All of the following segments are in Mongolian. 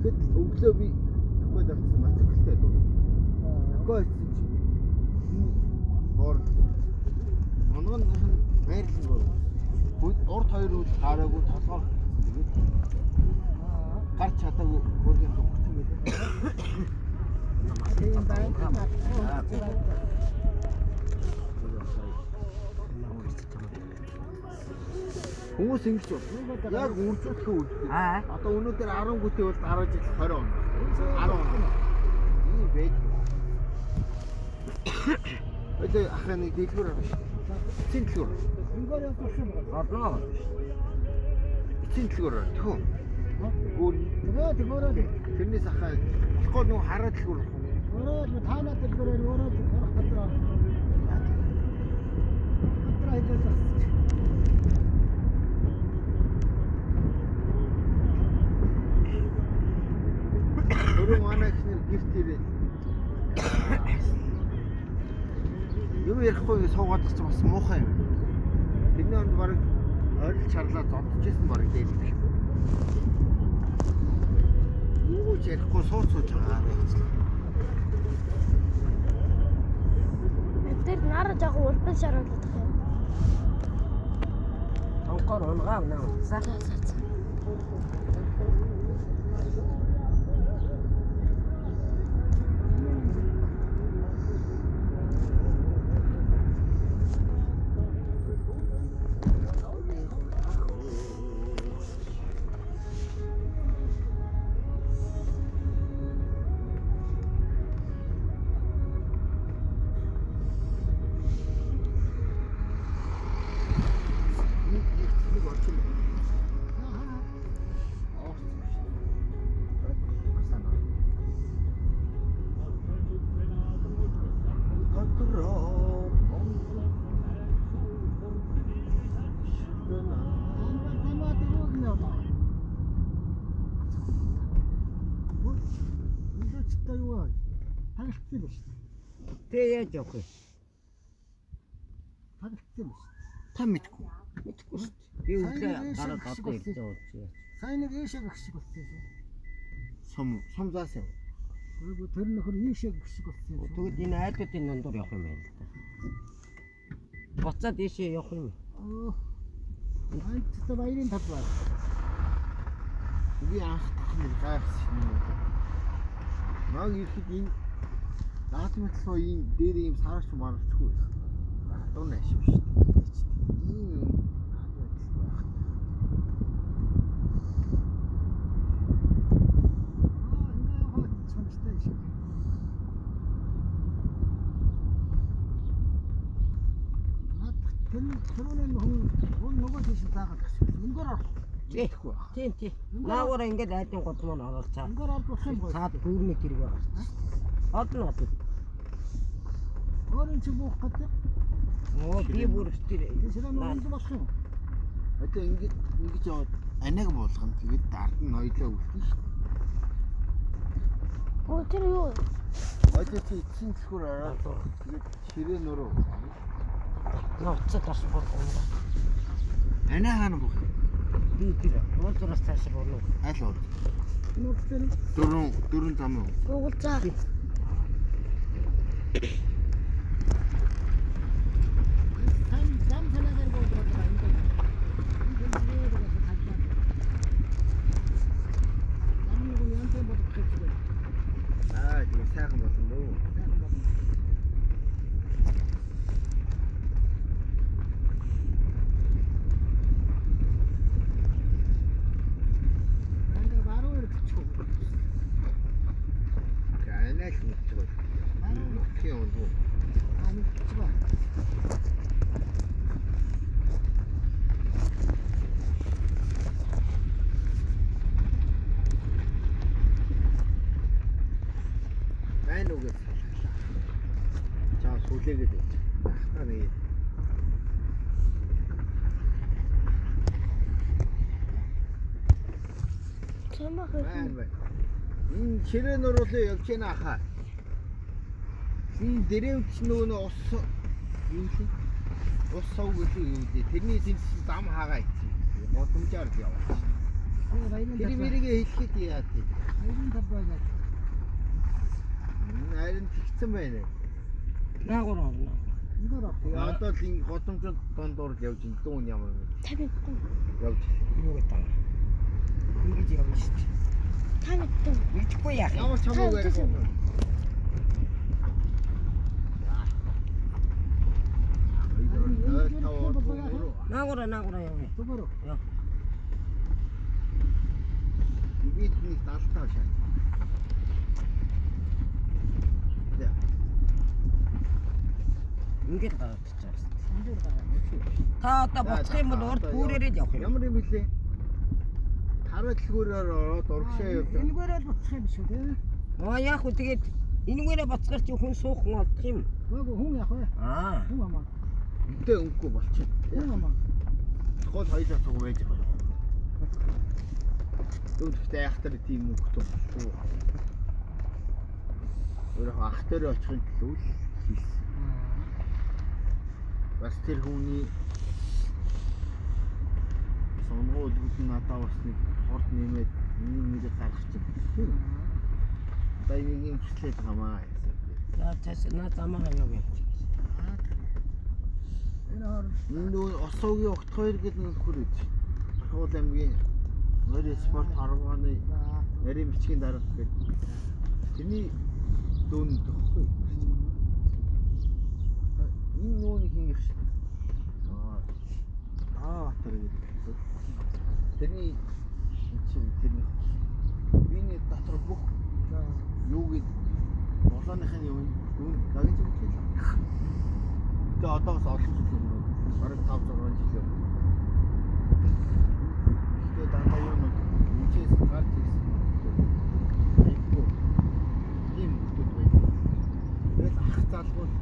Тэгэхэд өглөө би Аквад авсан мотоциклтэй дуу. Аквад чи бор онгон байрлал гоо. Урд хоёр үл хараагүй толгоор тэгээд гарч чадаагүй хөргийн дуурсан байлээ. Тийм байна. Хүмүүс ингэж яг үржүүлэхээ үлдээ. Одоо өнөөдөр 10 гүтээ бол дараа жил 20 он. 10 он. Ийм байж. Өдөө ахаа нэг дэлгүүр авах шүү. Эцсийн дэлгүүр. Энгөр явуулсан байна. Одноо. Эцсийн дэлгүүр тхөө. Гүр. Тэгвэл тэрнээс ахаа болохгүй нэг хараа дэлгүүр. өөрөө таанаа дэлгүүрээр өөрөө орох хатраа. Хатраа хэлээд. Өөрөө манай ихнэр гэрт ирээ. Юу ярихгүй суугаад ч бас муухай юм. Тэрний онд баг ойрол чарлаа зодчихсэн баг дээр юм шиг. Юу ч ярихгүй сууцууж байгаа юм. Тэр нараа жаг урдан шаруулдаг юм. Онкоор унгаа наа. Саа. Тэ яаж явах вэ? Тагцсан биш. Та мэдгүй. Мэдгүй шүү дээ. Би өглөө гараад одоо ирж байгаа чи. Сайн нэг ийшээ гэх шиг болсон шүү. Сум заасан. Үгүй тэр нөхөр ийшээ гэх шиг болсон шүү. Тэгвэл энэ айлуудын дундуур явах юм байна л да. Буцаад ийшээ явах юм. Айн ч баярын тал байна. Би анх тахны гайхсан юм. Наг ихэд энэ наадмтлоо ийм дээр ийм саарч марчгүй. Дуу нэш шүү дээ. Ийм юм хүн нөгөө тийш заагаад гэсэн. Энгөр орох. зээхгүй баг. Тийм. Наагаараа ингээд айдын гол маань оролцоо. Энгөр орох юм бол. Цаад дүүрний тэрэг байгаа. Одно. Өөрийн чи буух гэдэг. Би бүр тэр. Тэсрээ нуунд болох юм. Одоо ингэж яваад аниг болгоно. Тэгээд ард нь ноёлоо үлдэн шүү. Оо тэр юу? Одоо чи эцсийн зөвхөр ороод тэгээд ширээ нуруу. Ноцод тарсан бол гоо. Анаа хаана бүх. Би тэр уулзраас цааш болно. Аль уу? Нууцтэй. Дөрөн зам уу? Уулзаа. Сам санаагаар бодлоо энэ. Тийм сайхан болно дөө. Канал мэдчихв. Тийм үү. Байна уу гэж. За сүлээгээд ахтаа нэг. Чамаа Байна. Энэ ширээ нуруулаа явж яана хаа. Энэ дэревч нөгөө ус юу л ус сав гэдэг юу дээ. Тэрний зинс зам хаагаа ицсэн. Годомжаар яваа. Тэр мэрийгээ хэлэхэд яа тий. Айрын талбай. Айрын тэгсэн байна. Наагур орно. Эндороо. Тэгээ одоо л ингэ годомжод дондор явж ин дүүн ямар юм. 50 тонн. Явж. Юу гэдэг. Ингэж явна шүү дээ. 50 тонн. Мэдхгүй яах юм. Ямар ч хамаагүй ярихгүй. Наагур явна. Төгөрөө. Бид нэг 70 таа шат. Ингээд гараад чаас. Эндор гараа. Та одоо буцах юм бол урд бүрээрээ явах юм. Ямар юм бэлээ? Хараа дэлгүүрээр ороод урагшаа явж байгаа. Энэгээрээ л буцах юм шүү дээ. Яг уу тэгээд энэгээрээ буцахаар чи хүн суухан олдох юм. Нөгөө хүн яах вэ? Хүн амаа. Үнтэй өнгөгүй болчихно. Хүн амаа. Гол хоёлаа цуг байж байгаа. Дүүрхтэй ахтар тийм өнгөтэй болчихгүй. Өөрөө ахтар очихын төлөө л хийсэн. Бас тэр хүний сонгоолгууд нь надад бас нэг хорд нэмээд нэг гаргачих. Одоо энийг юм хэвчлээд хамаа. За тэс наа замаа явъя. Энэ Осогийн огт хоёр гэдэг нэг хүрээд. Ахуул аймгийн Морин спорт харганы нарийн бичгийн дарга гэдэг. Тэрний дүүн төгхгүй. Энэ нөөник ингэх шин. Тэр гэдэг. Тэрний тэрний биний дотор бүх юуг болооныхын юм дүүн гагийн зүгт л. Тэгээ одоос олон жил юм. Бараг 5-6 жил. Тэгээ дандаа юм үчээс гарч ирсэн. Айгүй. Тийм хөтөд байв. Тэгээд ах залгуул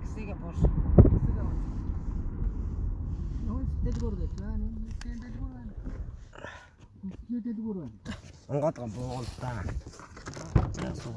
Гисэгэ бош. Дэлгүүр гэж байна. Дэлгүүр байна. Дэлгүүр байна. Онгод гом боолтаа. За суу.